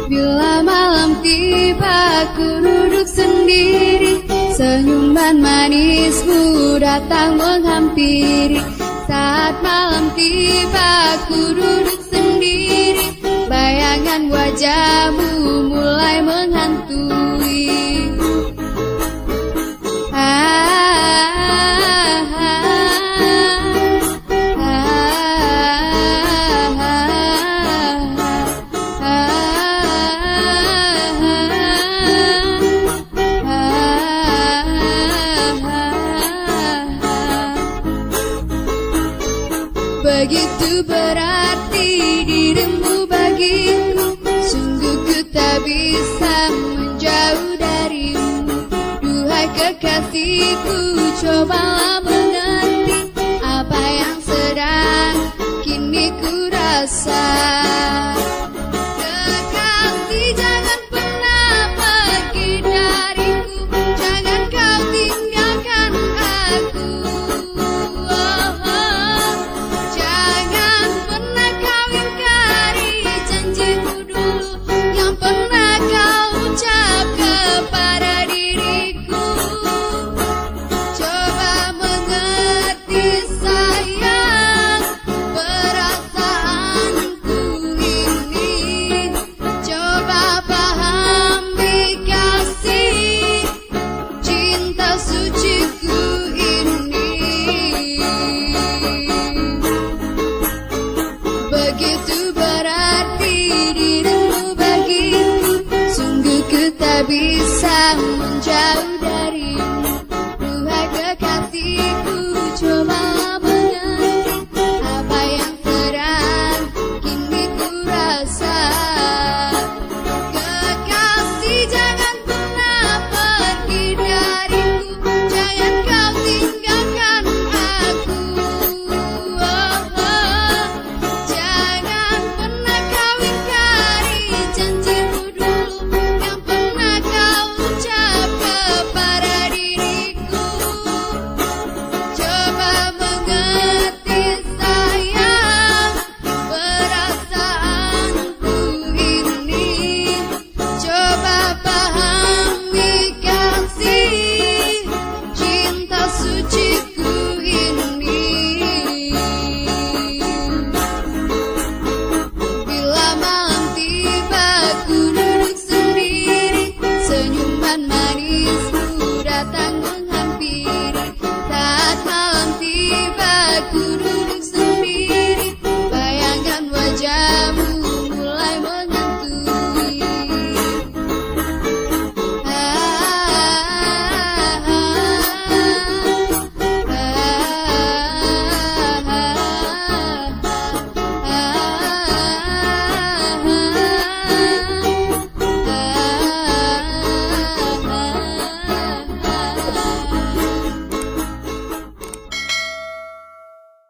Bila malam tiba ku duduk sendiri, senyuman manismu datang menghampiri. Saat malam tiba ku duduk sendiri, bayangan wajahmu mulai menghantui. Begitu berarti dirimu bagiku, sungguh ku tak bisa menjauh darimu. Duhai kekasihku, cobalah mengerti apa yang sedang kini ku rasa. Kekasih, jangan pernah pergi dariku, jangan kau tinggalkan aku. Begitu berarti dirimu bagiku, sungguh ku tak bisa menjauh darimu. Duhai kekasihku, cobalah mengerti apa yang sedang kini ku rasa. Kekasih, jangan pernah pergi dariku, jangan kau tinggalkan aku. Manis